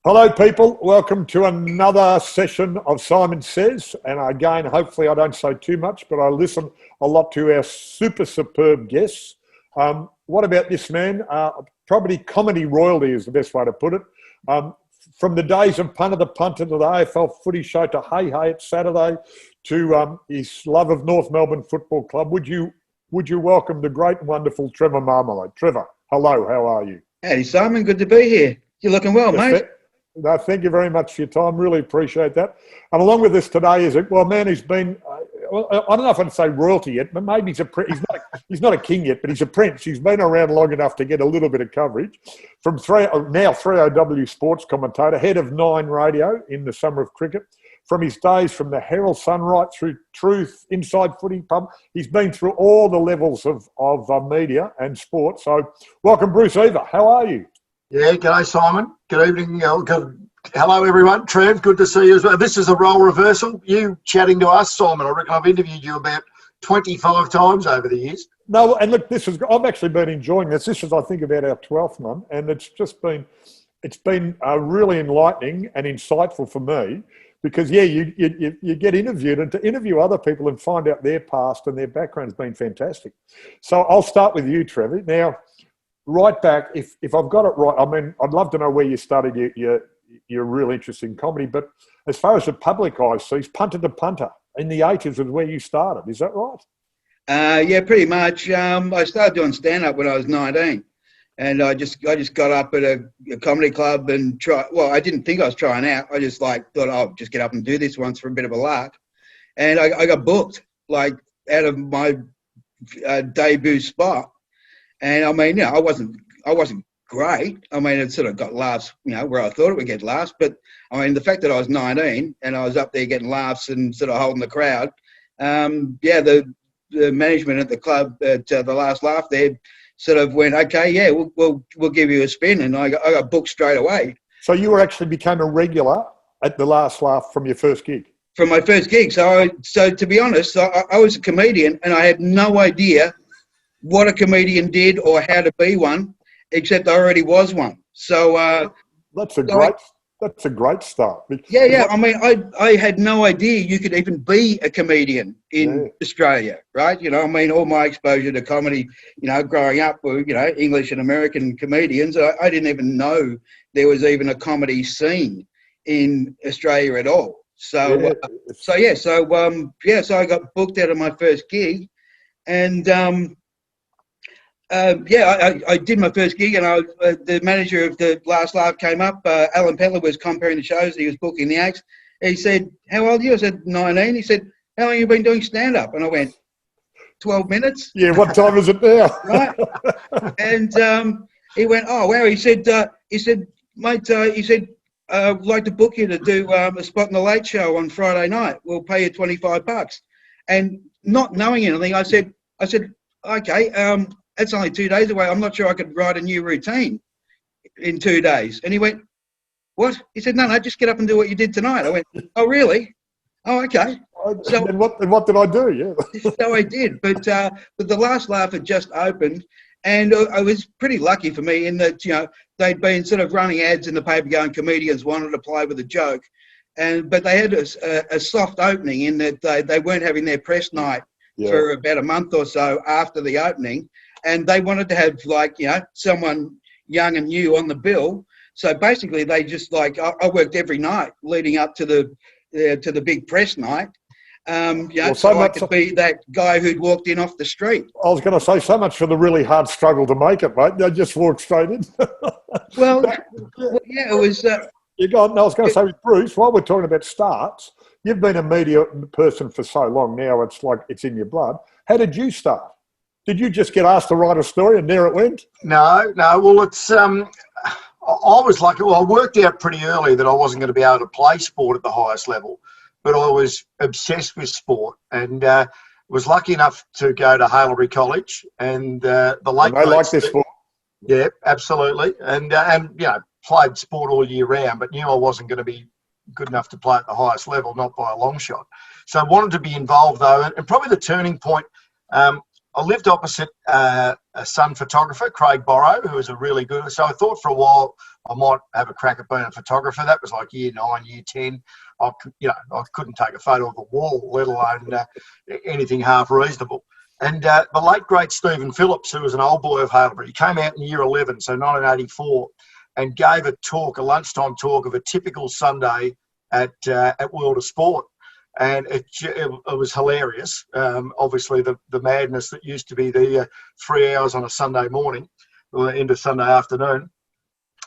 Hello, people. Welcome to another session of Simon Says. And again, hopefully I don't say too much, but I listen a lot to our superb guests. What about this man? Probably comedy royalty is the best way to put it. From the days of Punter the Punter to the AFL footy show to Hey Hey It's Saturday to his love of North Melbourne Football Club, would you welcome the great and wonderful Trevor Marmalade? Trevor, hello, how are you? Howdy, Simon. Good to be here. You're looking well, mate. No, thank you very much for your time. Really appreciate that. And along with us today is a man who's been, I don't know if I'd say royalty yet, but maybe he's not a king yet, but he's a prince. He's been around long enough to get a little bit of coverage. From now 3OW sports commentator, head of 9 Radio in the summer of cricket. From his days from the Herald Sun right through Truth, Inside Footy Pub, he's been through all the levels of media and sport. So welcome, Bruce Eva. How are you? Yeah, g'day, Simon. Good evening. Hello, everyone. Trev, good to see you as well. This is a role reversal. You chatting to us, Simon. I reckon I've interviewed you about 25 times over the years. No, and look, I've actually been enjoying this. This is, I think, about our 12th one, and it's been really enlightening and insightful for me because, yeah, you get interviewed, and to interview other people and find out their past and their background has been fantastic. So I'll start with you, Trevor. Now, right back, if I've got it right, I mean, I'd love to know where you studied your real interest in comedy, but as far as the public eye sees, Punter to Punter in the 80s was where you started. Is that right? Yeah, pretty much. I started doing stand-up when I was 19, and I just got up at a comedy club and I didn't think I was trying out. I just thought I'll just get up and do this once for a bit of a lark, and I got booked out of my debut spot. And I mean, I wasn't great. I mean, it sort of got laughs, where I thought it would get laughs. But I mean, the fact that I was 19 and I was up there getting laughs and sort of holding the crowd, the management at the club at the last laugh there sort of went, okay, yeah, we'll give you a spin, and I got booked straight away. So you actually became a regular at the last laugh from your first gig. From my first gig. So to be honest, I was a comedian, and I had no idea what a comedian did or how to be one, except I already was one. So that's a great start. Yeah. I mean, I had no idea you could even be a comedian in Australia, right? I mean, all my exposure to comedy, growing up were, English and American comedians. I didn't even know there was even a comedy scene in Australia at all. So I got booked out of my first gig, and I did my first gig, and the manager of the last laugh came up. Alan Petler was comparing the shows. He was booking the acts. He said, "How old are you?" I said, 19. He said, "How long have you been doing stand-up?" And I went, 12 minutes. Yeah, what time is it now? Right. And he went, "Oh, wow." He said, "Mate," "I'd like to book you to do a spot in the Late Show on Friday night. We'll pay you $25. And not knowing anything, I said, "Okay, that's only 2 days away. I'm not sure I could write a new routine in 2 days." And he went, "What?" He said, no, just get up and do what you did tonight." I went, "Oh, really? Oh, okay." So and what did I do? Yeah. So I did, but the last laugh had just opened, and I was pretty lucky for me in that they'd been sort of running ads in the paper going, comedians wanted to play with a joke, but they had a soft opening in that they weren't having their press night for about a month or so after the opening. And they wanted to have someone young and new on the bill. So basically, they just I worked every night leading up to the big press night. So I could be that guy who'd walked in off the street. I was going to say, so much for the really hard struggle to make it, mate. They just walked straight in. Well, it was. I was going to say with Bruce, while we're talking about starts, you've been a media person for so long now. It's like it's in your blood. How did you start? Did you just get asked to write a story and there it went? No. Well, it's I was lucky. Well, I worked out pretty early that I wasn't going to be able to play sport at the highest level, but I was obsessed with sport and was lucky enough to go to Haileybury College and the late. They like this sport. Yeah, absolutely, and played sport all year round, but knew I wasn't going to be good enough to play at the highest level, not by a long shot. So I wanted to be involved though, and probably the turning point. I lived opposite son photographer, Craig Borrow, who was a really good. So I thought for a while I might have a crack at being a photographer. That was like year 9, year 10. I couldn't take a photo of a wall, let alone anything half reasonable. And the late great Stephen Phillips, who was an old boy of Haileybury, he came out in year 11, so 1984, and gave a lunchtime talk of a typical Sunday at World of Sport. And it was hilarious. Obviously, the madness that used to be the 3 hours on a Sunday morning into Sunday afternoon.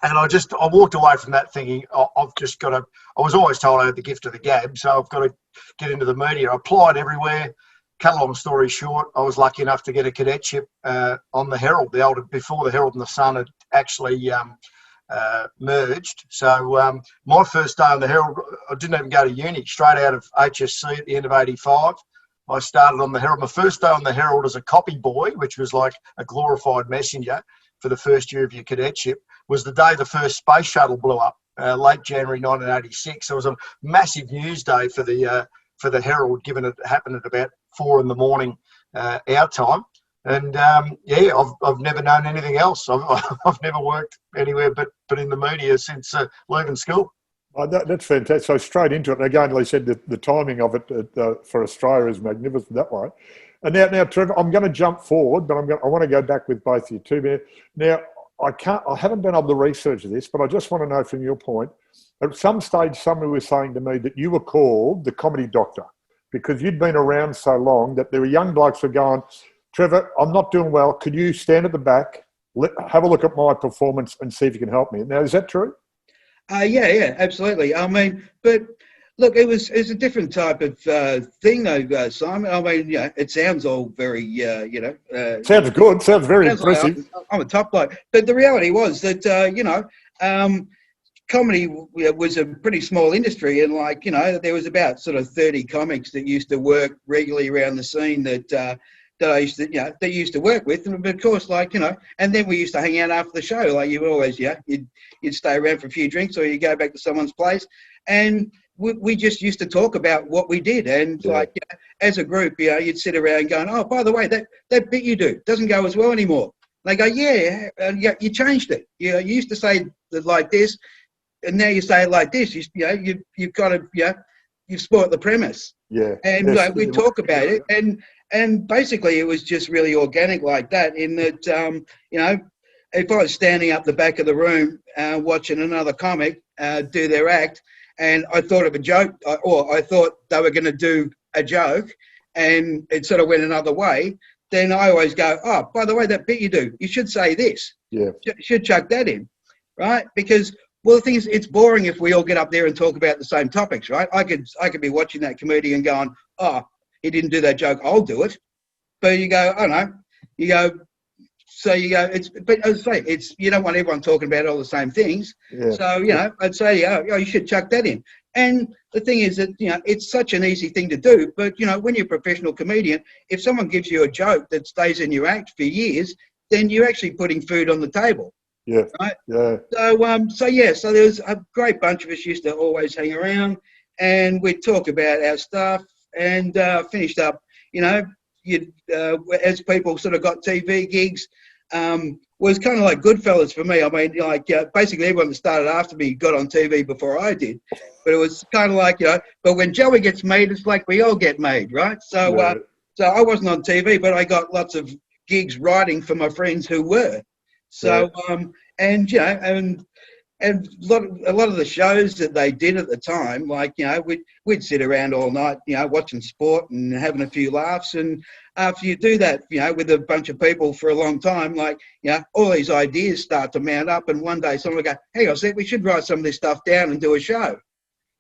And I walked away from that thinking, I've just got to. I was always told I had the gift of the gab, so I've got to get into the media. I applied everywhere. Cut a long story short, I was lucky enough to get a cadetship on the Herald, before the Herald and the Sun had actually merged. So my first day on the Herald, I didn't even go to uni. Straight out of HSC at the end of '85, I started on the Herald. My first day on the Herald as a copy boy, which was like a glorified messenger for the first year of your cadetship, was the day the first space shuttle blew up, late January 1986. So it was a massive news day for the Herald, given it happened at about 4 a.m. Our time. And I've never known anything else. I've never worked anywhere but in the media since leaving school. Oh, that's fantastic. So straight into it. And again, like I said, the timing of it for Australia is magnificent that way. And now, Trevor, I'm going to jump forward, but I want to go back with both of you too. Now, I haven't been able to research this, but I just want to know from your point. At some stage, somebody was saying to me that you were called the comedy doctor because you'd been around so long that there were young blokes who were going, Trevor, I'm not doing well. Could you stand at the back, have a look at my performance and see if you can help me? Now, is that true? Yeah, absolutely. I mean, but look, it's a different type of thing, though, Simon. I mean, it sounds all very, sounds good. Sounds very impressive. Like I'm a top bloke. But the reality was that, comedy was a pretty small industry, and there was about sort of 30 comics that used to work regularly around the scene that I used to, that used to work with, and of course, and then we used to hang out after the show. Like you always, you'd stay around for a few drinks, or you go back to someone's place, and we just used to talk about what we did, and as a group, you'd sit around going, oh, by the way, that bit you do doesn't go as well anymore. And they go, you changed it. You used to say it like this, and now you say it like this. You've got to, you've spoiled the premise. Yeah. And we talk about it, and basically it was just really organic like that. In that, if I was standing up the back of the room watching another comic do their act, and I thought of a joke, or I thought they were going to do a joke, and it sort of went another way, then I always go, oh, by the way, that bit you do, you should say this. Yeah. Should chuck that in, right? Because, well, the thing is, it's boring if we all get up there and talk about the same topics, right? I could be watching that comedian going, oh, he didn't do that joke, I'll do it. But you go, oh no, but as I say, you don't want everyone talking about all the same things. Yeah. So, I'd say, you should chuck that in. And the thing is that, it's such an easy thing to do, but, when you're a professional comedian, if someone gives you a joke that stays in your act for years, then you're actually putting food on the table. Yeah. Right? Yeah. So there was a great bunch of us used to always hang around, and we'd talk about our stuff, and finished up, as people sort of got TV gigs, was kind of like Goodfellas for me. I mean, basically everyone that started after me got on TV before I did, but it was kind of like, but when Joey gets made, it's like we all get made, right? So, so I wasn't on TV, but I got lots of gigs writing for my friends who were. So, and a lot of the shows that they did at the time, we'd sit around all night, watching sport and having a few laughs. And after you do that, with a bunch of people for a long time, all these ideas start to mount up. And one day someone will go, hey, I said we should write some of this stuff down and do a show.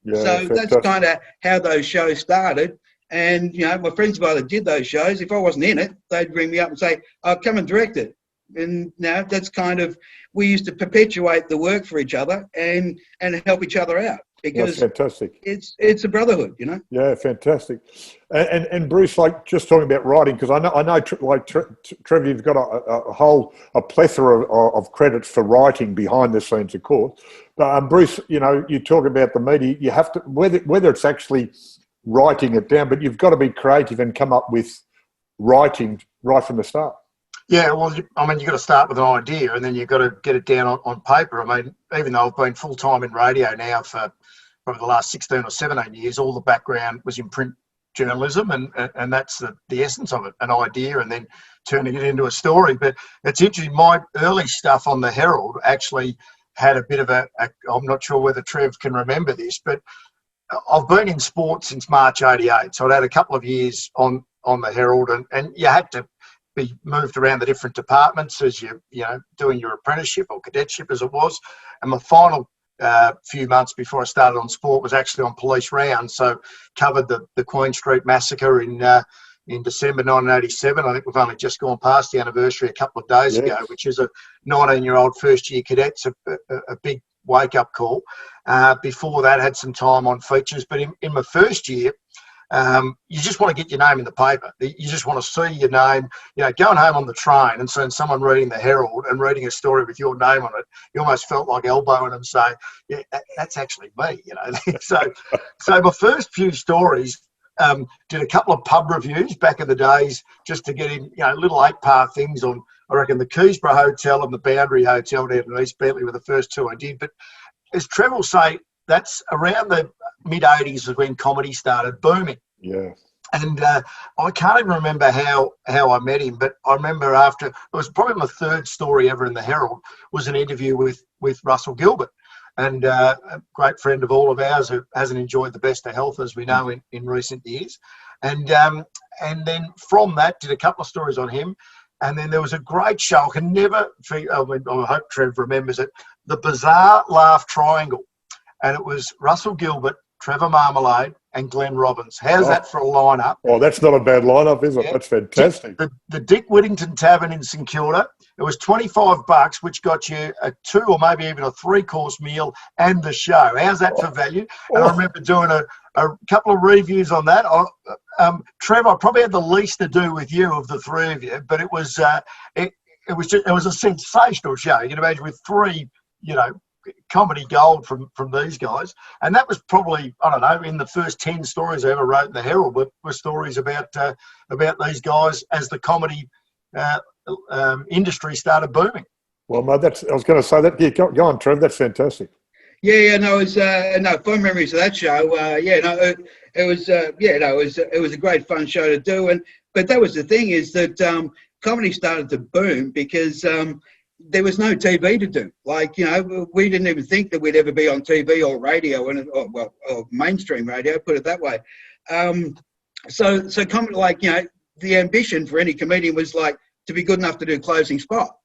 Yeah, so fantastic. That's kind of how those shows started. And, my friends of that did those shows. If I wasn't in it, they'd ring me up and say, oh, come and direct it. And now that's kind of, we used to perpetuate the work for each other and help each other out, because that's fantastic. It's a brotherhood, Yeah, fantastic. And Bruce, just talking about writing, because I know Trevor, you've got a plethora of credits for writing behind the scenes, of course. But Bruce, you talk about the media. You have to, whether it's actually writing it down, but you've got to be creative and come up with writing right from the start. Yeah, well, I mean, you've got to start with an idea and then you've got to get it down on paper. I mean, even though I've been full-time in radio now for probably the last 16 or 17 years, all the background was in print journalism, and that's the essence of it, an idea and then turning it into a story. But it's interesting, my early stuff on the Herald actually had a bit of I'm not sure whether Trev can remember this, but I've been in sport since March 88. So I'd had a couple of years on the Herald, and you had to be moved around the different departments as you doing your apprenticeship or cadetship as it was. And my final few months before I started on sport was actually on police rounds. So covered the Queen Street massacre in December 1987. I think we've only just gone past the anniversary a couple of days ago, which is a 19-year-old first-year cadet. It's a big wake-up call. Before that, had some time on features. But in my first year, you just want to get your name in the paper. You just want to see your name, going home on the train and seeing someone reading the Herald and reading a story with your name on it. You almost felt like elbowing them, saying, yeah, that's actually me, So my first few stories, did a couple of pub reviews back in the days just to get in, little 8-part things on, I reckon, the Keysborough Hotel and the Boundary Hotel down in East Bentley were the first two I did. But as Trevor will say, that's around the mid-'80s is when comedy started booming. Yeah. And I can't even remember how I met him, but I remember after, it was probably my third story ever in the Herald, was an interview with Russell Gilbert. And a great friend of all of ours who hasn't enjoyed the best of health, as we know, in recent years. And then from that, did a couple of stories on him. And then there was a great show. I can never forget, I hope Trev remembers it, the Bizarre Laugh Triangle. And it was Russell Gilbert, Trevor Marmalade, and Glenn Robbins. How's that for a lineup? Oh, that's not a bad lineup, is it? Yeah. That's fantastic. The Dick Whittington Tavern in St Kilda. It was $25, which got you a 2 or maybe even a 3-course meal and the show. How's that for value? And I remember doing a couple of reviews on that. Trevor, I probably had the least to do with you of the three of you, but it was a sensational show. You can imagine with 3, comedy gold from these guys. And that was probably, I don't know, in the first 10 stories I ever wrote in the Herald were stories about these guys as the comedy industry started booming. Well, mate, I was going to say that. Yeah, go on, Trev. That's fantastic. Yeah, no, it was fond memories of that show. It was a great fun show to do. But that was the thing, is that comedy started to boom because there was no TV to do. We didn't even think that we'd ever be on TV or radio, or mainstream radio, put it that way. So comedy, the ambition for any comedian was to be good enough to do closing spot.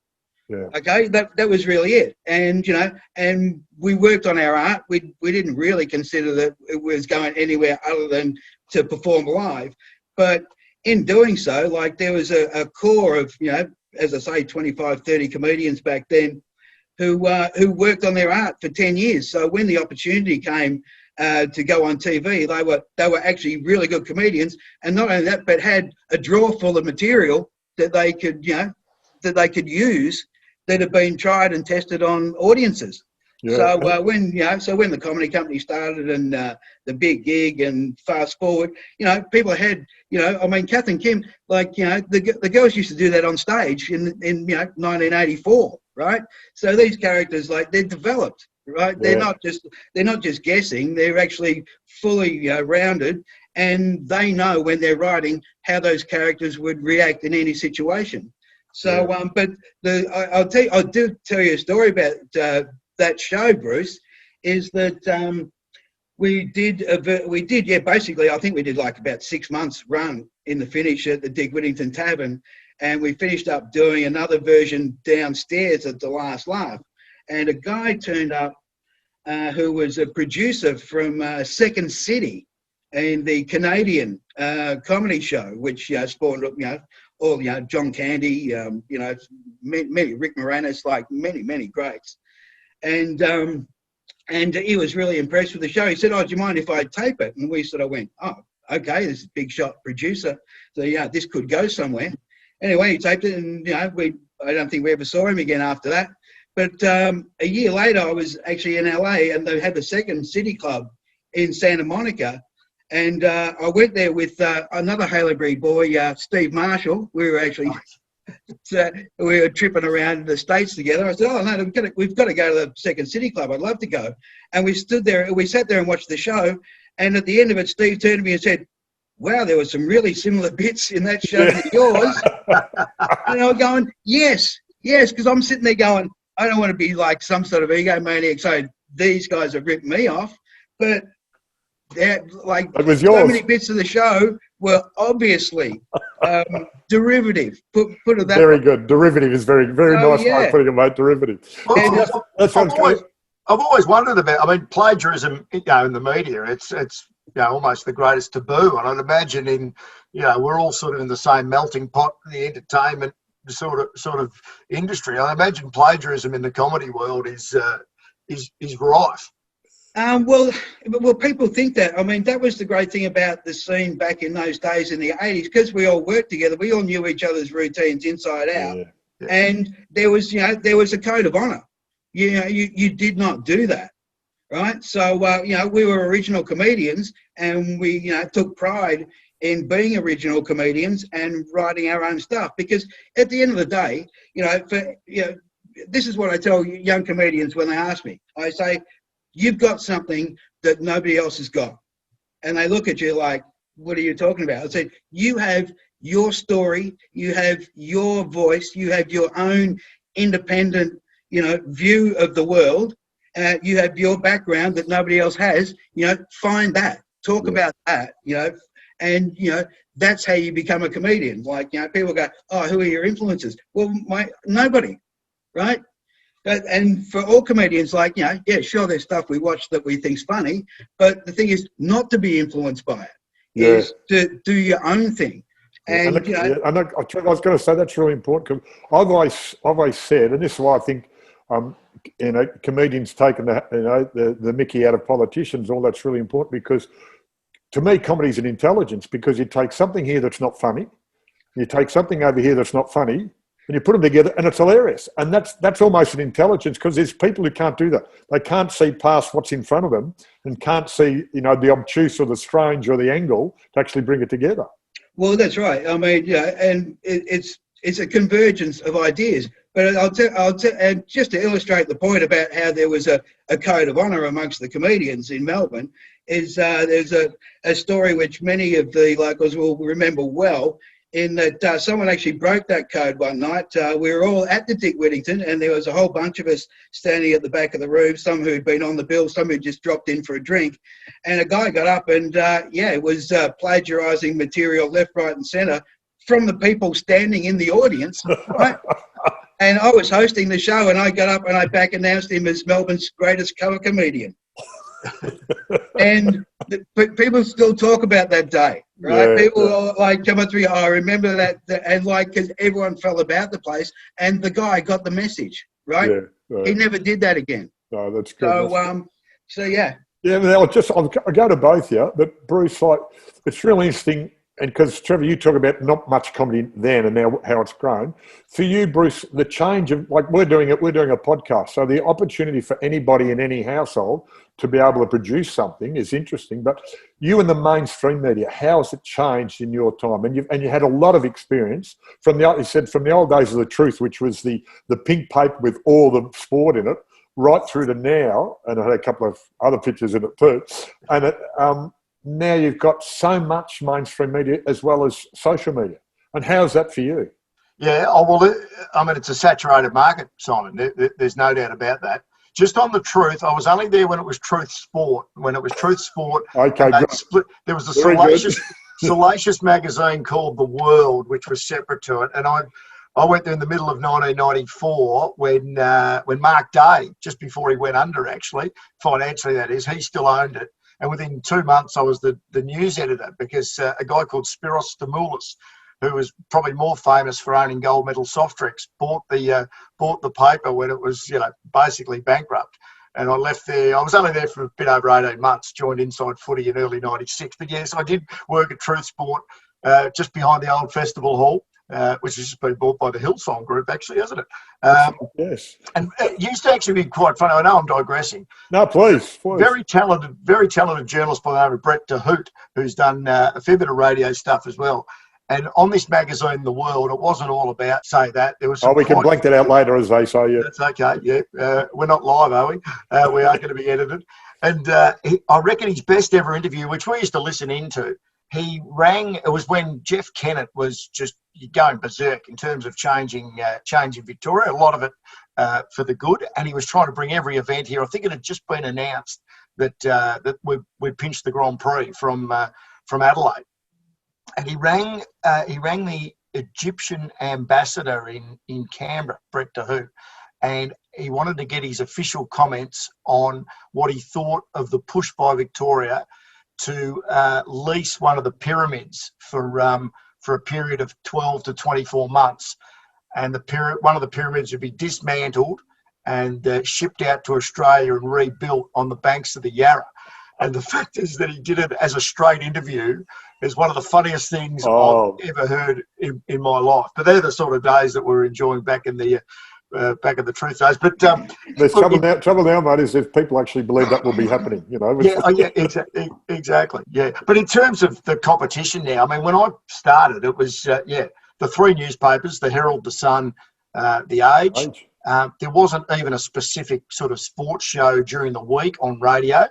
Yeah. Okay, that was really it. And and we worked on our art. We didn't really consider that it was going anywhere other than to perform live. But in doing so, there was a core of, as I say, 25, 30 comedians back then who worked on their art for 10 years. So when the opportunity came to go on TV, they were actually really good comedians, and not only that, but had a drawer full of material that they could use that had been tried and tested on audiences. Yeah. So when the comedy company started and the big gig and fast forward, people had, Kath and Kim, the girls used to do that on stage in 1984, right? So these characters, they're developed, right? Yeah. They're not just guessing. They're actually fully rounded, and they know when they're writing how those characters would react in any situation. So, yeah. But I'll tell you a story about that show, Bruce, is that basically I think we did about 6 months run in the finish at the Dick Whittington Tavern, and we finished up doing another version downstairs at the Last Laugh, and a guy turned up who was a producer from Second City in the Canadian comedy show, which spawned up all John Candy, many Rick Moranis, many greats. And he was really impressed with the show. He said, "Oh, do you mind if I tape it?" And we sort of went, "Oh, okay, this is a big shot producer. So this could go somewhere." Anyway, he taped it, and I don't think we ever saw him again after that. But a year later, I was actually in LA, and they had the Second City Club in Santa Monica. And I went there with another Haley Breed boy, Steve Marshall. We were actually So we were tripping around the States together. I said, oh, no, we've got to go to the Second City Club. I'd love to go. And we sat there and watched the show. And at the end of it, Steve turned to me and said, wow, there were some really similar bits in that show to yours. And I was going, yes, because I'm sitting there going, I don't want to be like some sort of egomaniac saying these guys have ripped me off. But like it was so yours. many bits of the show were obviously derivative. Put it that Very way. good. Derivative is very, very nice way of putting it, mate. Derivative. Well, That sounds great. I've always wondered about. I mean, plagiarism, in the media, it's almost the greatest taboo. And I'd imagine we're all sort of in the same melting pot, the entertainment sort of industry. I imagine plagiarism in the comedy world is rife. Well, people think that. I mean, that was the great thing about the scene back in those days in the 80s, because we all worked together. We all knew each other's routines inside out, and there was a code of honour. You did not do that, right? So we were original comedians, and we took pride in being original comedians and writing our own stuff. Because at the end of the day, this is what I tell young comedians when they ask me. I say, you've got something that nobody else has got. And they look at you like, what are you talking about? I say, you have your story, you have your voice, you have your own independent, view of the world. You have your background that nobody else has. Find that, talk about that, and, that's how you become a comedian. Like, people go, oh, who are your influences? Well, nobody, right? And for all comedians, like, sure, there's stuff we watch that we think's funny, but the thing is not to be influenced by it, is to do your own thing. And, I was going to say that's really important, because I've always said, and this is why I think, comedians taking the Mickey out of politicians, all that's really important, because to me, comedy is an intelligence, because you take something here that's not funny, you take something over here that's not funny, and you put them together, and it's hilarious. And that's almost an intelligence, because there's people who can't do that. They can't see past what's in front of them, and can't see, the obtuse or the strange or the angle to actually bring it together. Well, that's right. I mean, and it's a convergence of ideas. But I'll tell, and just to illustrate the point about how there was a code of honour amongst the comedians in Melbourne, is there's a story which many of the locals will remember well, in that someone actually broke that code one night. We were all at the Dick Whittington, and there was a whole bunch of us standing at the back of the room, some who'd been on the bill, some who just dropped in for a drink. And a guy got up and, was plagiarising material left, right and centre from the people standing in the audience, right? And I was hosting the show, and I got up and I back announced him as Melbourne's greatest cover comedian. And people still talk about that day, right? People like come up to me, I remember that, and like, because everyone fell about the place, and the guy got the message, right? He never did that again. No, that's good. So yeah. Yeah, I'll go to both, but Bruce, like, it's really interesting. And because, Trevor, you talk about not much comedy then and now how it's grown. For you, Bruce, the change of, like, we're doing a podcast. So the opportunity for anybody in any household to be able to produce something is interesting. But you in the mainstream media, how has it changed in your time? And you had a lot of experience from the old days of The Truth, which was the pink paper with all the sport in it, right through to now. And I had a couple of other pictures in it too. And now you've got so much mainstream media as well as social media. And how's that for you? Yeah, it's a saturated market, Simon. There's no doubt about that. Just on The Truth, I was only there when it was Truth Sport. When it was Truth Sport, okay, there was a salacious magazine called The World, which was separate to it. And I went there in the middle of 1994 when Mark Day, just before he went under, actually, financially that is, he still owned it. And within 2 months, I was the news editor, because a guy called Spiros Stamoulis, who was probably more famous for owning gold medal soft drinks, bought the paper when it was, basically bankrupt. And I left there. I was only there for a bit over 18 months, joined Inside Footy in early 96. But yes, I did work at Truth Sport, just behind the old festival hall. Which has just been bought by the Hillsong Group, actually, hasn't it? Yes. And it used to actually be quite funny. I know I'm digressing. No, please. Very talented journalist by the name of Brett DeHoot, who's done a fair bit of radio stuff as well. And on this magazine, The World, it wasn't all about, say that. There was some we can blank that out later, as they say. Yeah. That's okay, yeah. We're not live, are we? We are going to be edited. And I reckon his best ever interview, which we used to listen into, he rang, it was when Jeff Kennett was just going berserk in terms of changing Victoria, a lot of it for the good. And he was trying to bring every event here. I think it had just been announced that we'd pinched the Grand Prix from Adelaide. And he rang the Egyptian ambassador in Canberra, Brett DeHoo, and he wanted to get his official comments on what he thought of the push by Victoria to lease one of the pyramids for a period of 12 to 24 months. And one of the pyramids would be dismantled and shipped out to Australia and rebuilt on the banks of the Yarra. And the fact is that he did it as a straight interview is one of the funniest things I've ever heard in my life. But they're the sort of days that we're enjoying back in the truth days. But there's trouble now, mate, is if people actually believe that will be happening, you know. Yeah, exactly. Yeah. But in terms of the competition now, I mean, when I started, it was, the three newspapers, the Herald, the Sun, the Age. There wasn't even a specific sort of sports show during the week on radio.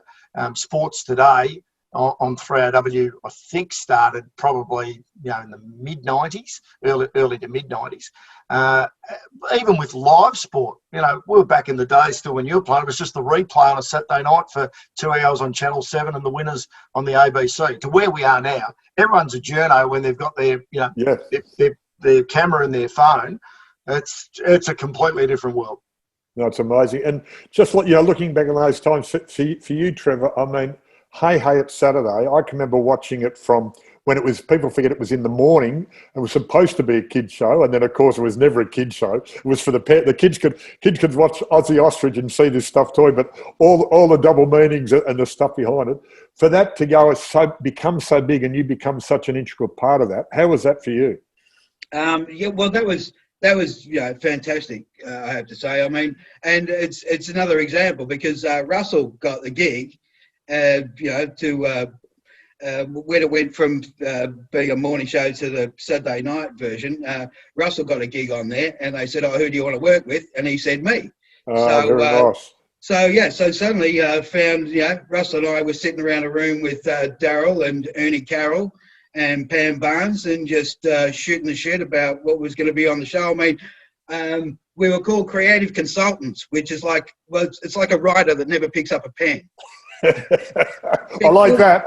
Sports Today on 3AW, I think, started probably in the mid-90s, early to mid-90s. Even with live sport, we were back in the days still when you were playing. It was just the replay on a Saturday night for 2 hours on Channel 7 and the winners on the ABC. To where we are now, everyone's a journo when they've got their camera and their phone. It's a completely different world. No, it's amazing. And just looking back on those times, for you, Trevor, I mean, Hey It's Saturday, I can remember watching it from when it was, people forget it was in the morning. It was supposed to be a kid's show, and then, of course, it was never a kid's show. It was for the kids could watch Aussie Ostrich and see this stuff toy, but all the double meanings and the stuff behind it. For that to become so big and you become such an integral part of that, how was that for you? Well, that was fantastic, I have to say. I mean, and it's another example because Russell got the gig, to when it went from being a morning show to the Saturday night version. Russell got a gig on there, and they said, "Oh, who do you want to work with?" And he said, "Me." Very nice. So suddenly found, Russell and I were sitting around a room with Daryl and Ernie Carroll and Pam Barnes and just shooting the shit about what was going to be on the show. I mean, we were called creative consultants, which is it's like a writer that never picks up a pen. I like that.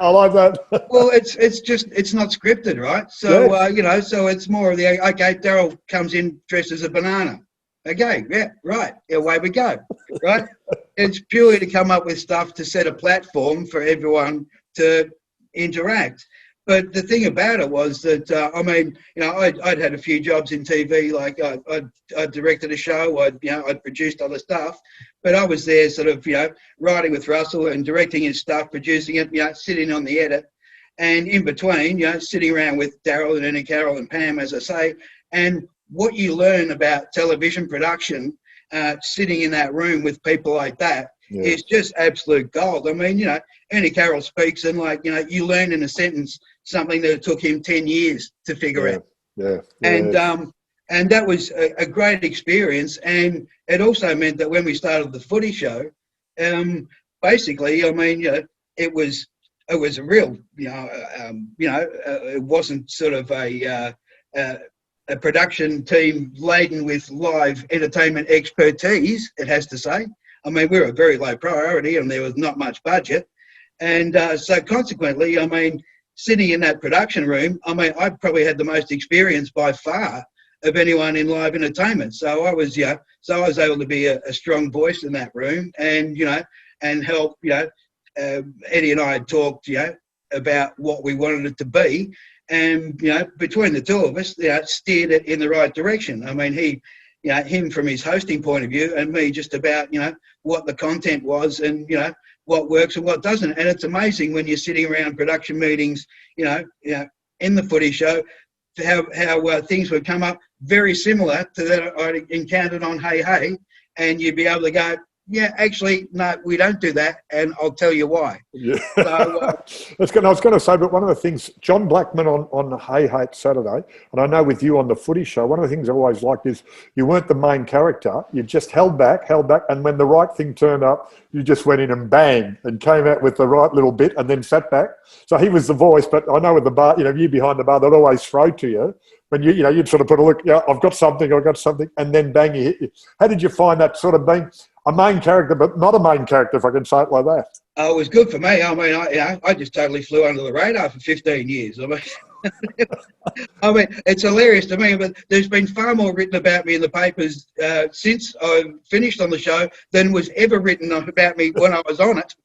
Well, it's not scripted, right? So, yes. So it's more of Daryl comes in dressed as a banana. Okay, yeah, right. Away we go, right? It's purely to come up with stuff to set a platform for everyone to interact. But the thing about it was that, I'd had a few jobs in TV, like I directed a show, I'd produced other stuff, but I was there sort of, writing with Russell and directing his stuff, producing it, sitting on the edit, and in between, sitting around with Daryl and Ernie Carroll and Pam, as I say, and what you learn about television production, sitting in that room with people like that, is just absolute gold. I mean, Ernie Carroll speaks and you learn in a sentence something that took him 10 years to figure out. Yeah. And that was a great experience. And it also meant that when we started the footy show, basically, I mean, it was a real, it wasn't sort of a production team laden with live entertainment expertise, it has to say. I mean, we were a very low priority and there was not much budget. And so consequently, I mean, sitting in that production room, I mean, I probably had the most experience by far of anyone in live entertainment. So I was, so I was able to be a strong voice in that room and, and help, Eddie and I had talked, about what we wanted it to be. And, between the two of us, steered it in the right direction. I mean, him from his hosting point of view and me just about, what the content was and, what works and what doesn't. And it's amazing when you're sitting around production meetings, in the footy show, how things would come up very similar to that I encountered on Hey Hey. And you'd be able to go, yeah, actually, no, we don't do that, and I'll tell you why. Yeah. So, I was going to say, but one of the things, John Blackman on Hey Hate Saturday, and I know with you on the footy show, one of the things I always liked is you weren't the main character. You just held back, and when the right thing turned up, you just went in and bang, and came out with the right little bit and then sat back. So he was the voice, but I know with the bar, you behind the bar, they'd always throw to you. When you'd sort of put a look, yeah, I've got something, and then bang, you hit you. How did you find that sort of being a main character, but not a main character, if I can say it like that? it was good for me. I mean, I just totally flew under the radar for 15 years. I mean, it's hilarious to me, but there's been far more written about me in the papers since I finished on the show than was ever written about me when I was on it.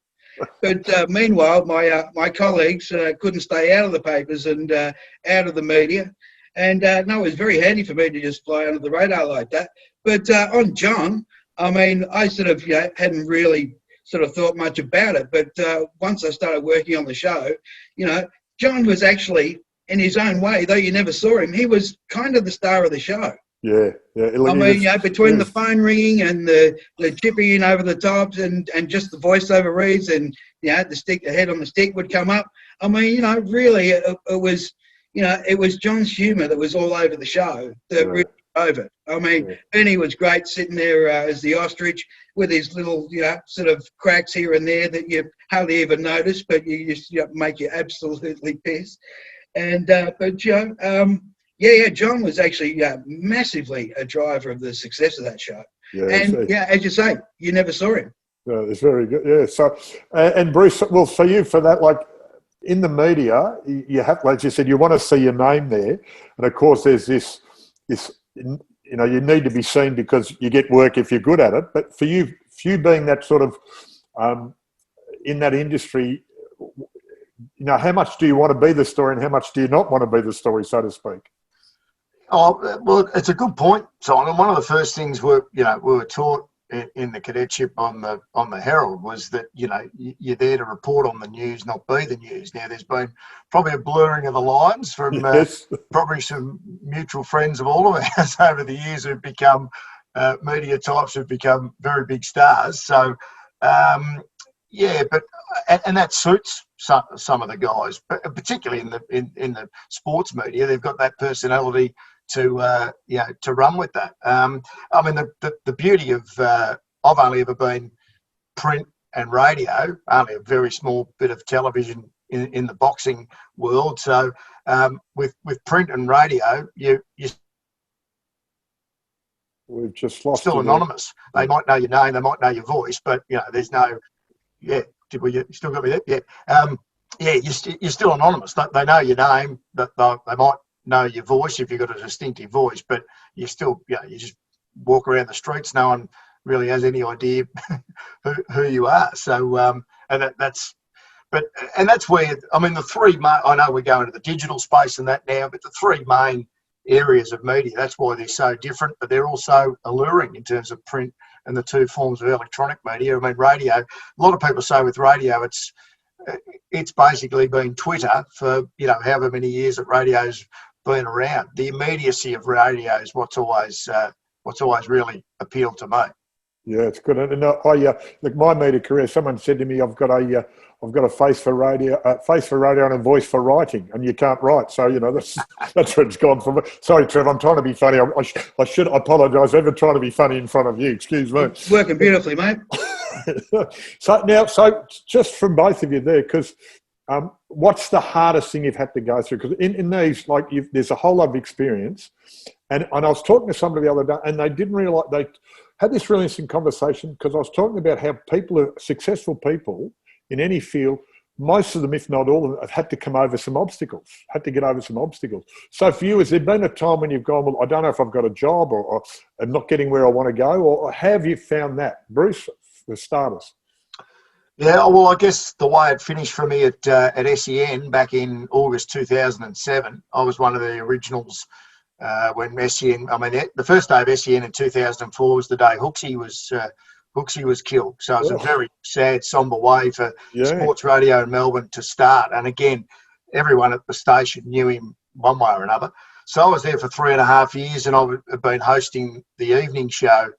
But meanwhile, my colleagues couldn't stay out of the papers and out of the media. And no, it was very handy for me to just fly under the radar like that. But on John, I mean, I sort of hadn't really sort of thought much about it. But once I started working on the show, John was actually, in his own way, though you never saw him, he was kind of the star of the show. Yeah. I mean, between the phone ringing and the chipping in over the tops and just the voiceover reads and, the head on the stick would come up. I mean, really, it was... it was John's humour that was all over the show that really drove it. I mean, Ernie was great sitting there as the ostrich with his little, sort of cracks here and there that you hardly even notice, but you just make you absolutely pissed. And John was actually massively a driver of the success of that show. Yeah, and as you say, you never saw him. Yeah, it's very good. Yeah. So, and Bruce, well, for you, for that, like, in the media, you have, like you said, you want to see your name there, and of course, there's this, you need to be seen because you get work if you're good at it. But for you being that sort of in that industry, how much do you want to be the story, and how much do you not want to be the story, so to speak? Oh well, it's a good point, Simon. One of the first things we were taught in the cadetship on the Herald was that you're there to report on the news, not be the news. Now there's been probably a blurring of the lines from probably some mutual friends of all of us over the years who've become media types who've become very big stars. So but that suits some of the guys, but particularly in the sports media, they've got that personality to run with that. I mean, the beauty of I've only ever been print and radio, only a very small bit of television in the boxing world. So with print and radio, you we've just lost still anonymous. They might know your name, they might know your voice, but there's no. Yeah, you still got me there? Yeah, you're still anonymous. They know your name, but they might know your voice if you've got a distinctive voice, but you still, you just walk around the streets. No one really has any idea who you are. So, and that's where, I mean, the three, I know we go into the digital space and that now, but the three main areas of media, that's why they're so different, but they're also alluring in terms of print and the two forms of electronic media. I mean, radio, a lot of people say with radio, it's basically been Twitter for, however many years that radio's been around. The immediacy of radio is what's always really appealed to me. Yeah, it's good. And look, my media career, someone said to me, I've got a face for radio, and a voice for writing, and you can't write. So that's where it's gone from. Sorry, Trev, I'm trying to be funny. I should apologise. I'm ever trying to be funny in front of you. Excuse me. It's working beautifully, mate. So just from both of you there, because what's the hardest thing you've had to go through? Because in these, there's a whole lot of experience, and I was talking to somebody the other day, and they didn't realise they had this really interesting conversation because I was talking about how successful people in any field, most of them, if not all of them, have had to get over some obstacles. So for you, has there been a time when you've gone, well, I don't know if I've got a job or I'm not getting where I want to go, or how have you found that? Bruce, for starters. Yeah, well, I guess the way it finished for me at SEN back in August 2007, I was one of the originals when SEN, I mean, the first day of SEN in 2004 was the day Hooksy was killed. So it was a very sad, sombre way for sports radio in Melbourne to start. And again, everyone at the station knew him one way or another. So I was there for 3.5 years, and I've been hosting the evening show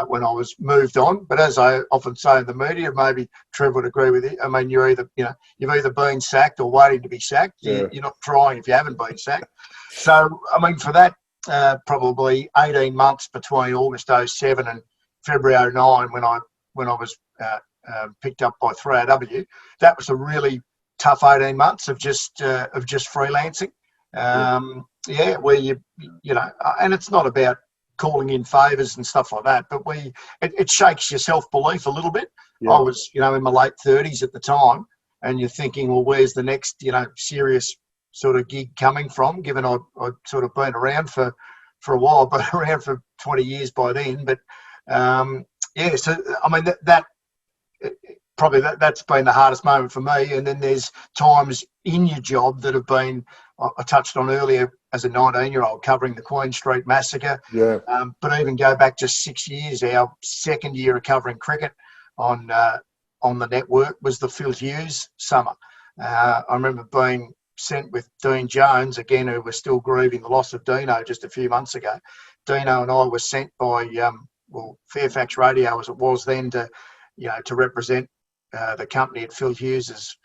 when I was moved on. But as I often say in the media, maybe Trevor would agree with you. I mean, you've either been sacked or waiting to be sacked. Yeah. You're not trying if you haven't been sacked. So, I mean, for that, probably 18 months between August 07 and February 09, when I was picked up by 3AW, that was a really tough 18 months of just freelancing. Where you and it's not about calling in favours and stuff like that, but it shakes your self-belief a little bit. Yeah. I was, in my late 30s at the time, and you're thinking, well, where's the next, serious sort of gig coming from, given I'd sort of been around for a while, but around for 20 years by then. But, so, I mean, that's been the hardest moment for me. And then there's times in your job that have been, I touched on earlier, as a 19-year-old covering the Queen Street Massacre. Yeah. But even go back just 6 years, our second year of covering cricket on the network was the Phil Hughes summer. I remember being sent with Dean Jones, again, who was still grieving the loss of Dino just a few months ago. Dino and I were sent by Fairfax Radio, as it was then, to represent the company at Phil Hughes's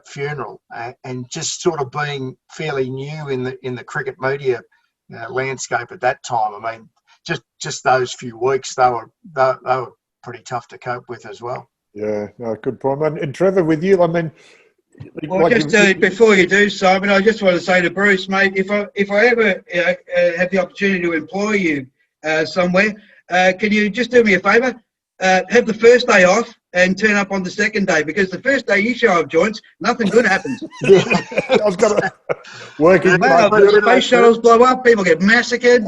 funeral, and just sort of being fairly new in the cricket media landscape at that time. I mean, just those few weeks, they were pretty tough to cope with as well. Yeah, no, good point. And Trevor, with you, I mean, well, just before you do, Simon, I just want to say to Bruce, mate, if I ever have the opportunity to employ you somewhere, can you just do me a favour? Have the first day off and turn up on the second day, because the first day you show up joints, nothing good happens. I was going to working. The space shuttles blow up, people get massacred.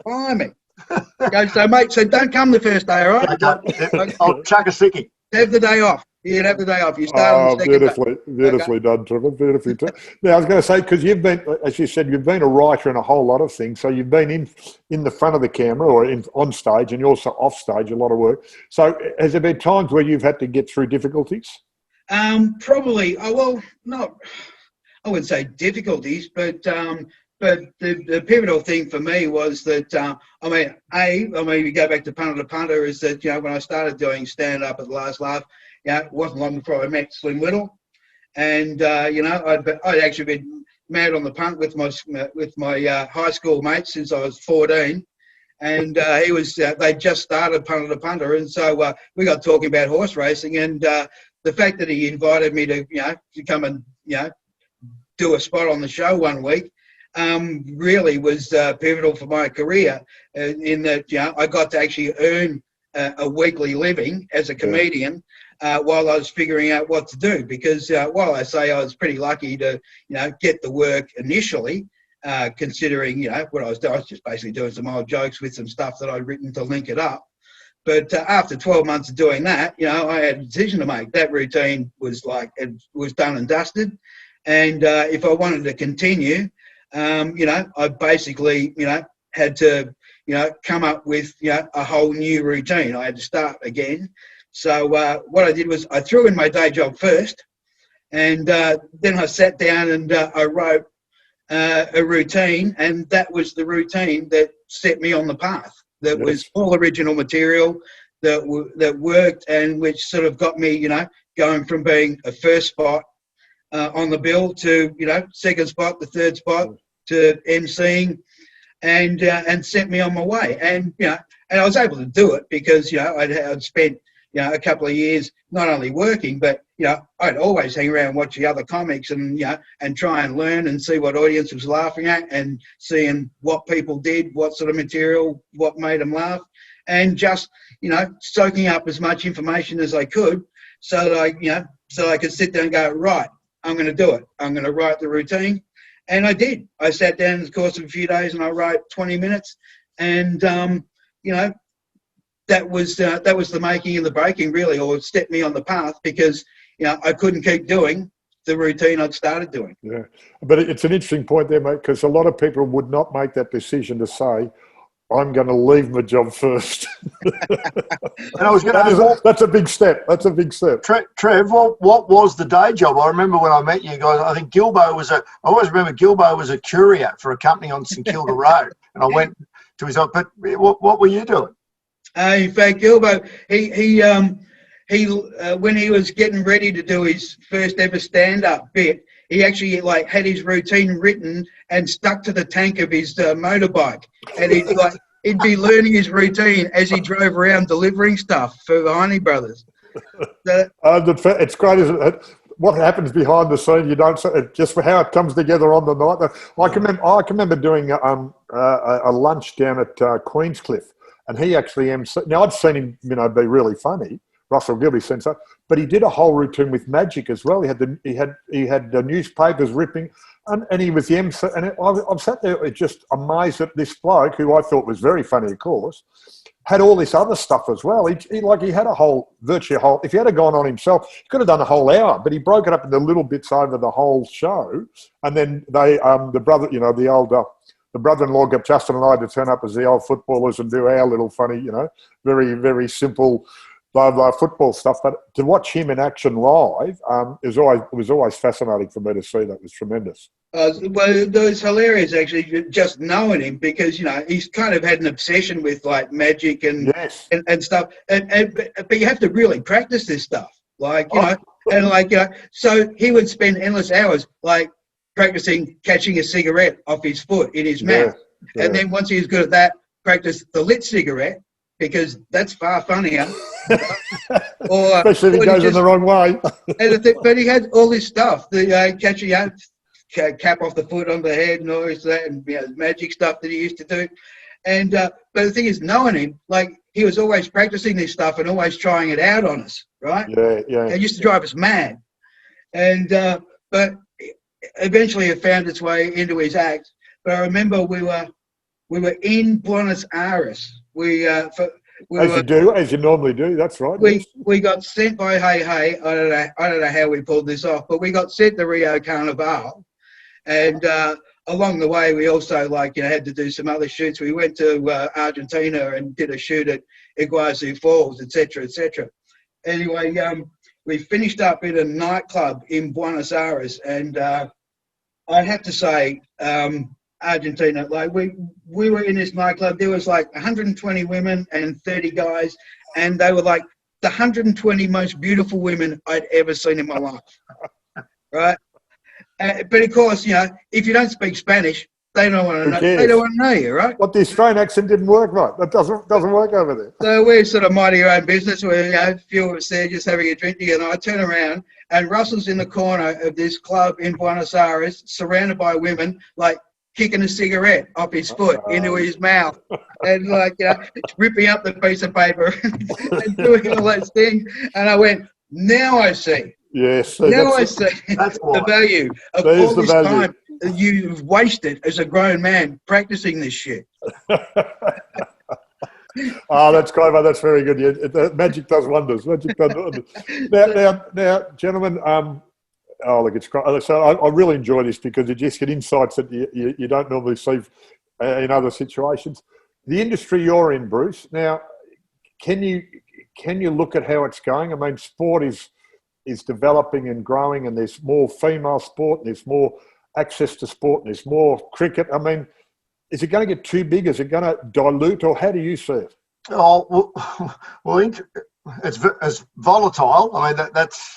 Blimey. So, mate, don't come the first day, all right? I'll chuck a sickie. Have the day off. You'd have the day off. You start on the second beautifully done, Trevor. Beautifully done. Now, I was going to say, because you've been, as you said, you've been a writer in a whole lot of things. So you've been in the front of the camera or on stage, and you're also off stage, a lot of work. So has there been times where you've had to get through difficulties? Probably. I wouldn't say difficulties, but the pivotal thing for me was that, we go back to Punter to Punter, is that, when I started doing stand-up at the Last Laugh, it wasn't long before I met Slim Whittle. And, I'd actually been mad on the punt with my high school mates since I was 14. And they just started Punter to Punter. And so we got talking about horse racing. And the fact that he invited me to come and, do a spot on the show one week, really was pivotal for my career, in that I got to actually earn a weekly living as a comedian while I was figuring out what to do. Because while I say I was pretty lucky to get the work initially, considering what I was doing, I was just basically doing some old jokes with some stuff that I'd written to link it up. But after 12 months of doing that, I had a decision to make. That routine was it was done and dusted, and if I wanted to continue, I basically, had to, come up with, a whole new routine. I had to start again. So what I did was I threw in my day job first, and then I sat down and I wrote a routine, and that was the routine that set me on the path. That was all original material that worked, and which sort of got me, going from being a first spot on the bill to, second spot, the third spot, to emceeing, and sent me on my way. And and I was able to do it because I'd spent a couple of years not only working, but I'd always hang around and watch the other comics, and and try and learn and see what audience was laughing at, and seeing what people did, what sort of material, what made them laugh, and just soaking up as much information as I could, so that I could sit there and go, right, I'm going to do it. I'm going to write the routine. And I did. I sat down in the course of a few days and I wrote 20 minutes. And, that was the making and the breaking, really, or stepped me on the path, because, I couldn't keep doing the routine I'd started doing. Yeah. But it's an interesting point there, mate, because a lot of people would not make that decision to say, I'm going to leave my job first. And I was that's a big step. That's a big step. Trev, what was the day job? I remember when I met you guys, I think I always remember Gilbo was a courier for a company on St Kilda Road. And I went to his. But what were you doing? In fact, Gilbo, he when he was getting ready to do his first ever stand-up bit, he actually like had his routine written and stuck to the tank of his motorbike, and he'd be learning his routine as he drove around delivering stuff for the Heine brothers. It's great, isn't it? What happens behind the scene, you don't see it, just how it comes together on the night. I can remember doing a lunch down at Queenscliff, and he actually now I'd seen him, be really funny. Russell Gilby sent so, but he did a whole routine with magic as well. He had the newspapers ripping, and he was the MC. And I'm sat there just amazed at this bloke, who I thought was very funny, of course, had all this other stuff as well. He had virtually a whole. If he had gone on himself, he could have done a whole hour, but he broke it up into little bits over the whole show. And then the brother-in-law got Justin and I to turn up as the old footballers and do our little funny, very, very simple blah, blah football stuff. But to watch him in action live was always fascinating for me to see. That was tremendous. Well, it was hilarious actually, just knowing him, because he's kind of had an obsession with like magic and stuff, but you have to really practice this stuff, so he would spend endless hours like practicing catching a cigarette off his foot in his mouth, and then once he was good at that, practice the lit cigarette, because that's far funnier. Especially if it goes in the wrong way. But he had all this stuff, the catching cap off the foot on the head and all this that, and magic stuff that he used to do. And but the thing is, knowing him, like, he was always practicing this stuff and always trying it out on us, right? Yeah. It used to drive us mad. And but eventually it found its way into his act. But I remember we were in Buenos Aires. As you normally do. That's right. We got sent by Hey. I don't know how we pulled this off, but we got sent to Rio Carnival, and along the way we also had to do some other shoots. We went to Argentina and did a shoot at Iguazu Falls, etc., etc. Anyway, we finished up in a nightclub in Buenos Aires, and I have to say, Argentina, like we were in this nightclub. There was like 120 women and 30 guys, and they were like the 120 most beautiful women I'd ever seen in my life, right? But of course, if you don't speak Spanish, they don't want to know. They don't want to know you, right? But the Australian accent didn't work right. That doesn't work over there. So we're sort of minding our own business. We're a few of us there just having a drink together. I turn around, and Russell's in the corner of this club in Buenos Aires, surrounded by women, like kicking a cigarette off his foot into his mouth, and ripping up the piece of paper and doing all those things. And I went, now I see. Yes. Now I see the value of all this time that you've wasted as a grown man practicing this shit. Oh, that's great, mate. That's very good. Yeah, magic does wonders. Now, gentlemen, look, it's great. So I really enjoy this because you just get insights that you don't normally see in other situations. The industry you're in, Bruce. Now, can you look at how it's going? I mean, sport is developing and growing, and there's more female sport, and there's more access to sport, and there's more cricket. I mean, is it going to get too big? Is it going to dilute, or how do you see it? Oh, well, it's volatile. I mean, that's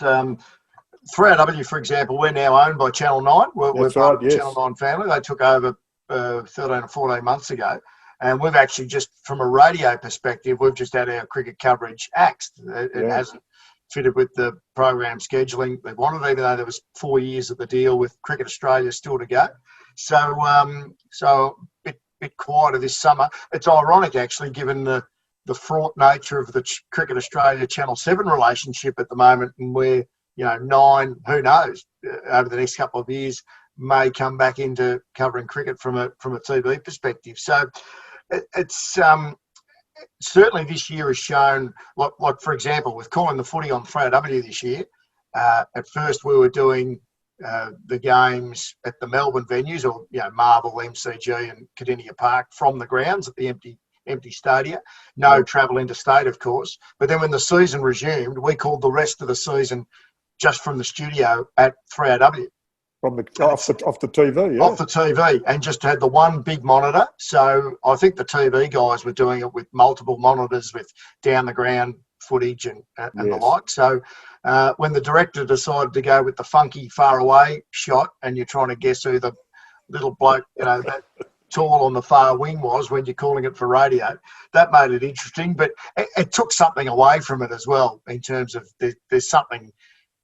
3AW, for example. We're now owned by Channel 9. We're part of the Channel 9 family. They took over 13 or 14 months ago. And we've actually just, from a radio perspective, we've just had our cricket coverage axed. It hasn't fitted with the program scheduling they wanted, even though there was 4 years of the deal with Cricket Australia still to go. So a bit quieter this summer. It's ironic, actually, given the fraught nature of the Cricket Australia Channel 7 relationship at the moment, and where 9, who knows, over the next couple of years may come back into covering cricket from a TV perspective. So it's certainly this year has shown, like for example, with calling the footy on 3AW this year. At first we were doing the games at the Melbourne venues, or Marvel, MCG, and Cardinia Park from the grounds at the empty stadia. No travel interstate, of course. But then when the season resumed, we called the rest of the season just from the studio at 3AW. From off the TV, yeah. Off the TV, and just had the one big monitor. So I think the TV guys were doing it with multiple monitors with down the ground footage and the like. So when the director decided to go with the funky far away shot, and you're trying to guess who the little bloke, that tall on the far wing was when you're calling it for radio, that made it interesting. But it took something away from it as well, in terms of there's something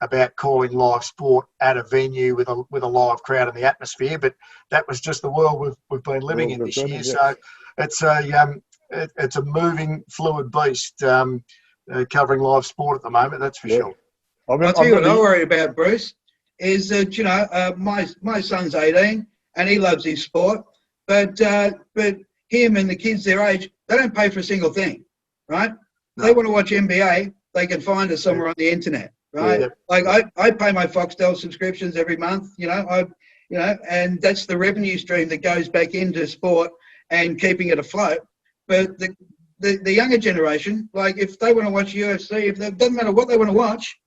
about calling live sport at a venue with a live crowd in the atmosphere, but that was just the world we've been living in this year. So it's a moving, fluid beast, covering live sport at the moment. That's for sure. I'll tell you what I worry about, Bruce, is that my son's 18 and he loves his sport, but him and the kids their age, they don't pay for a single thing, right? No. They want to watch NBA, they can find us somewhere on the internet. Right, yeah. Like I pay my Foxtel subscriptions every month, and that's the revenue stream that goes back into sport and keeping it afloat. But the younger generation, like if they want to watch UFC, it doesn't matter what they want to watch,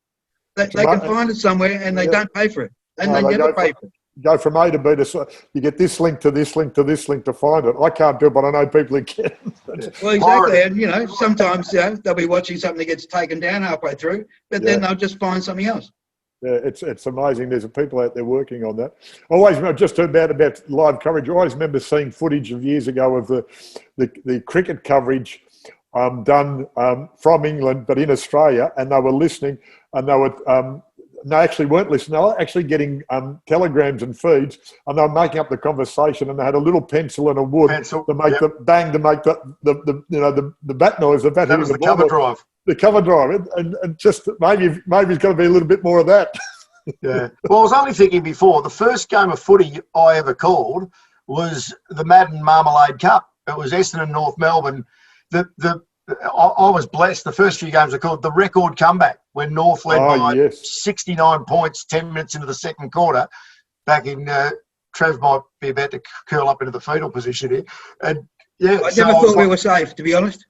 they can find it somewhere, and they don't pay for it, and they never pay for it. Go from A to B to you get this link to this link to this link to find it. I can't do it, but I know people who can. Well, exactly, and sometimes they'll be watching something that gets taken down halfway through, but then they'll just find something else. Yeah, it's amazing. There's people out there working on that. I always remember, just about live coverage. I always remember seeing footage of years ago of the cricket coverage done from England, but in Australia, and they were listening, and they were. They actually weren't listening. They were actually getting telegrams and feeds, and they were making up the conversation. And they had a little pencil and a wood to make the bang, to make the bat noise. That was the cover drive. The cover drive, and just maybe it's got to be a little bit more of that. Yeah. Well, I was only thinking before, the first game of footy I ever called was the Madden Marmalade Cup. It was Essendon, North Melbourne. I was blessed. The first few games I called the record comeback when North led by 69 points 10 minutes into the second quarter. Back in Trev might be about to curl up into the fetal position here. And I never thought we were safe, to be honest.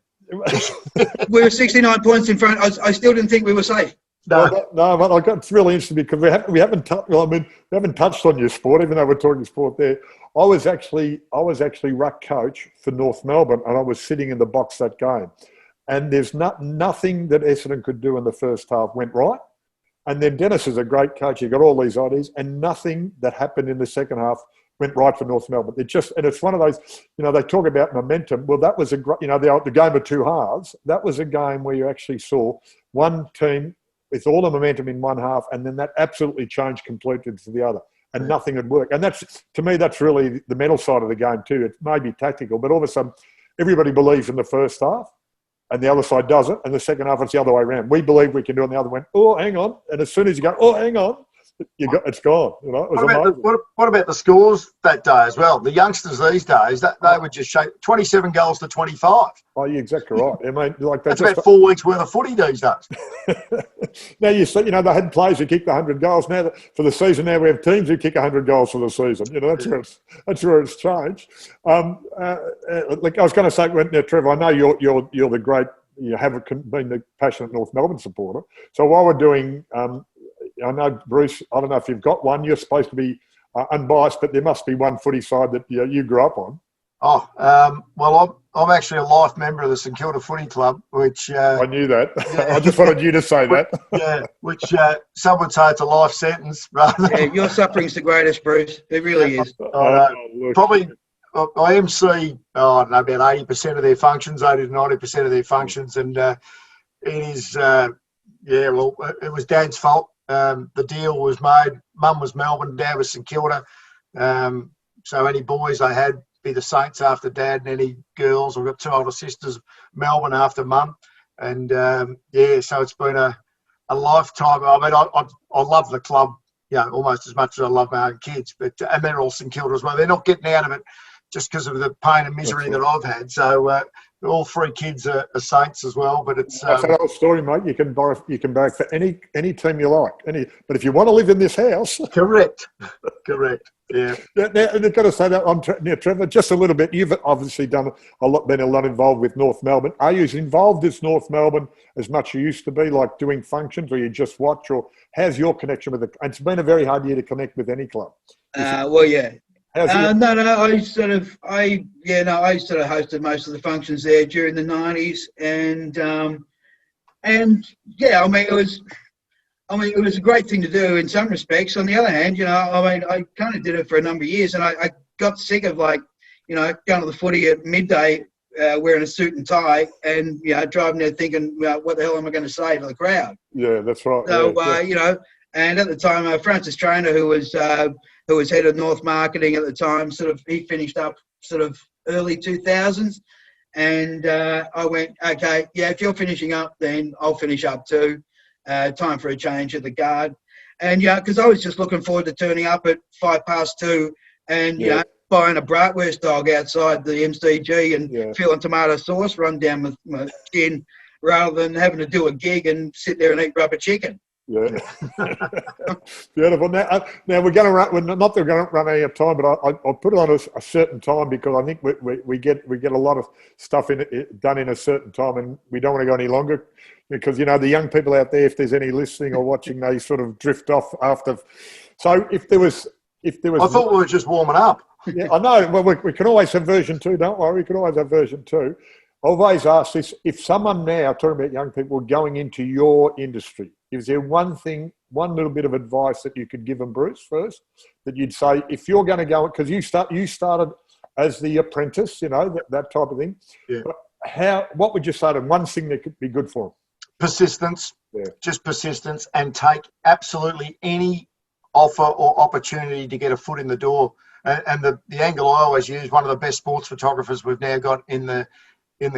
We were 69 points in front. I still didn't think we were safe. No, but it's really interesting because we haven't touched on your sport, even though we're talking sport there. I was actually ruck coach for North Melbourne, and I was sitting in the box that game. And there's nothing that Essendon could do in the first half went right. And then Dennis is a great coach. He got all these ideas, and nothing that happened in the second half went right for North Melbourne. It's one of those, they talk about momentum. Well, that was the game of two halves. That was a game where you actually saw one team with all the momentum in one half, and then that absolutely changed completely to the other. And nothing would work. And to me, that's really the mental side of the game too. It may be tactical, but all of a sudden, everybody believes in the first half, and the other side doesn't. And the second half, it's the other way around. We believe we can do it, and the other went, oh, hang on. And as soon as you go, oh, hang on, it's gone. It was amazing. What about the scores that day as well? The youngsters these days, they would just shake 27 goals to 25. Oh, you're exactly right. I mean, that's about 4 weeks worth of footy these days. Now you see, they had players who kicked 100 goals. Now for the season, now we have teams who kick 100 goals for the season. That's where it's changed. Like I was going to say, Trevor, I know you're the great. You have been the passionate North Melbourne supporter. So while we're doing. I know, Bruce, I don't know if you've got one. You're supposed to be unbiased, but there must be one footy side that you grew up on. Well, I'm actually a life member of the St Kilda Footy Club, which... I knew that. Yeah. I just wanted you to say that. Yeah, which some would say it's a life sentence. Rather. Yeah, your suffering's the greatest, Bruce. It really is. Probably, I MC, I don't know, about 80% of their functions, 80 to 90% of their functions, and it is, it was Dad's fault. The deal was made. Mum was Melbourne, Dad was St Kilda. So any boys I had be the Saints after Dad, and any girls, I've got two older sisters, Melbourne after Mum. And so it's been a lifetime. I mean, I love the club, almost as much as I love my own kids. And they're all St Kilda as well. They're not getting out of it just because of the pain and misery that I've had. So all 3 kids are saints as well. But it's that's an old story, mate. You can borrow for any team you like. But if you want to live in this house, correct. Yeah. Now, and I've got to say that now, Trevor, just a little bit. You've obviously been a lot involved with North Melbourne. Are you as involved as North Melbourne as much as you used to be, like doing functions, or you just watch, or how's your connection with it? It's been a very hard year to connect with any club. Well, yeah. No. I sort of hosted most of the functions there during the 90s, and yeah, I mean, it was a great thing to do in some respects. On the other hand, I kind of did it for a number of years, and I got sick of going to the footy at midday, wearing a suit and tie, and driving there thinking, what the hell am I going to say to the crowd? Yeah, that's right. So and at the time, Francis Traynor, who was head of North Marketing at the time, he finished up early 2000s, and I went, okay, yeah, if you're finishing up, then I'll finish up too. Time for a change at the Guard. And because I was just looking forward to turning up at 2:05 and buying a bratwurst dog outside the MCG and feeling tomato sauce run down my chin, rather than having to do a gig and sit there and eat rubber chicken. Yeah, beautiful. Now we're going to run. We're not that we're going to run out of time, but I'll put it on a certain time, because I think we get a lot of stuff done in a certain time, and we don't want to go any longer, because the young people out there, if there's any listening or watching, they sort of drift off after. So if there was, I thought we were just warming up. Yeah, I know. Well, we can always have version 2. Don't worry, we can always have version 2. I always ask this: if someone now, talking about young people going into your industry, is there one little bit of advice that you could give them, Bruce, first, that you'd say, if you're going to go, because you started as the apprentice, that type of thing. Yeah. But what would you say to them? One thing that could be good for them? Persistence. Yeah. Just persistence, and take absolutely any offer or opportunity to get a foot in the door. And the angle I always use, one of the best sports photographers we've now got in the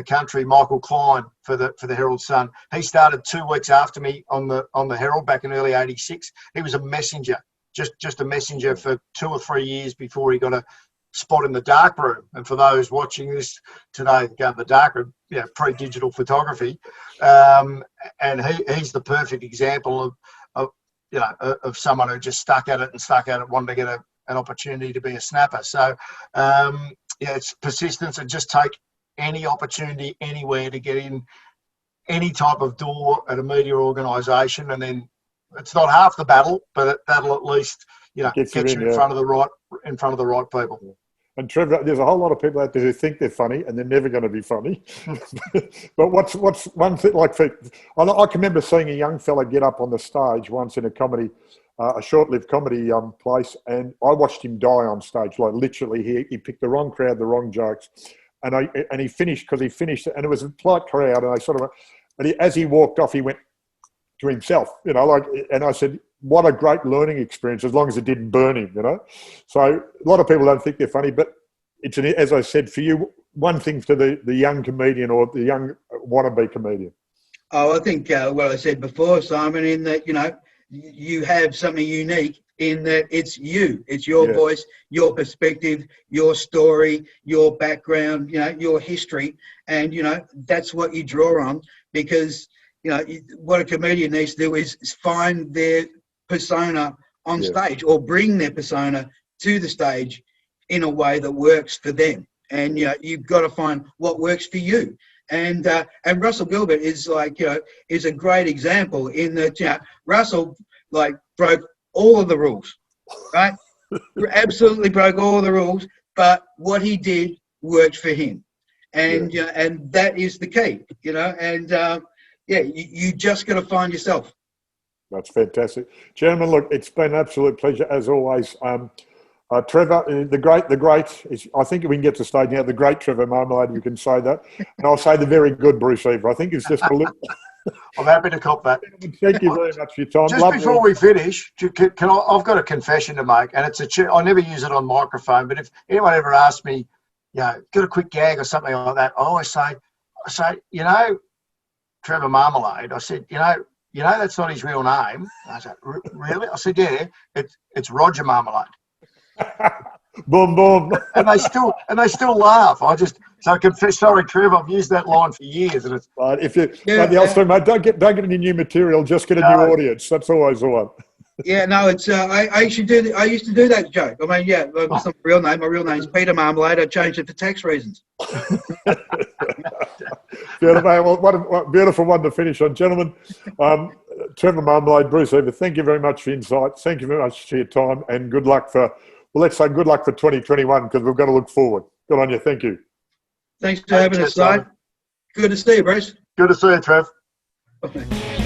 country, Michael Klein for the Herald Sun. He started 2 weeks after me on the Herald back in early '86. He was a messenger, just a messenger for 2 or 3 years before he got a spot in the darkroom. And for those watching this today, go in the darkroom, pre-digital photography, and he's the perfect example of someone who just stuck at it, wanted to get an opportunity to be a snapper. So it's persistence, and just take any opportunity anywhere to get in any type of door at a media organisation, and then it's not half the battle, but that'll at least get you in front of the right people. And Trevor, there's a whole lot of people out there who think they're funny, and they're never going to be funny. But what's one thing, like, I can remember seeing a young fella get up on the stage once in a comedy, a short-lived comedy place, and I watched him die on stage. Like, literally, he picked the wrong crowd, the wrong jokes. And he finished, and it was a polite crowd, and as he walked off, he went to himself, and I said, what a great learning experience, as long as it didn't burn him, So a lot of people don't think they're funny, but it's as I said, for you, one thing to the young comedian or the young wannabe comedian. Oh, I think what I said before, Simon, in that, you have something unique in that it's you. It's your voice, your perspective, your story, your background, your history. And, that's what you draw on, because, what a comedian needs to do is find their persona on stage, or bring their persona to the stage in a way that works for them. And, you've got to find what works for you. And Russell Gilbert is is a great example in that, Russell broke all of the rules, right? Absolutely broke all the rules, but what he did worked for him. And, and that is the key, and you just got to find yourself. That's fantastic. Gentlemen, look, it's been an absolute pleasure as always. Trevor, the great is, I think we can get to stage now, the great Trevor Marmalade, you can say that. And I'll say the very good Bruce Eva. I think it's just a little... I'm happy to cop that. Thank you very much for your time. Just before we finish, I've got a confession to make, and I never use it on microphone, but if anyone ever asks me, got a quick gag or something like that, I always say, Trevor Marmalade, I said, that's not his real name. I said, really? I said, yeah, it's Roger Marmalade. boom, boom. and they still laugh. So I confess, sorry, Trev, I've used that line for years, and it's Right, if you, like the old story, mate, don't get any new material, just get a new audience. That's always the one. Yeah, no, it's I used to do that joke. I mean, yeah, it's not my real name. My real name's Peter Marmalade. I changed it for tax reasons. Beautiful, well, what a beautiful one to finish on, gentlemen. Trevor Marmalade, Bruce Eva, thank you very much for your insight. Thank you very much for your time, and good luck for, well, let's say good luck for 2021, because we've got to look forward. Good on you. Thank you. Thanks for having us, mate. Good to see you, Bruce. Good to see you, Trev. Okay.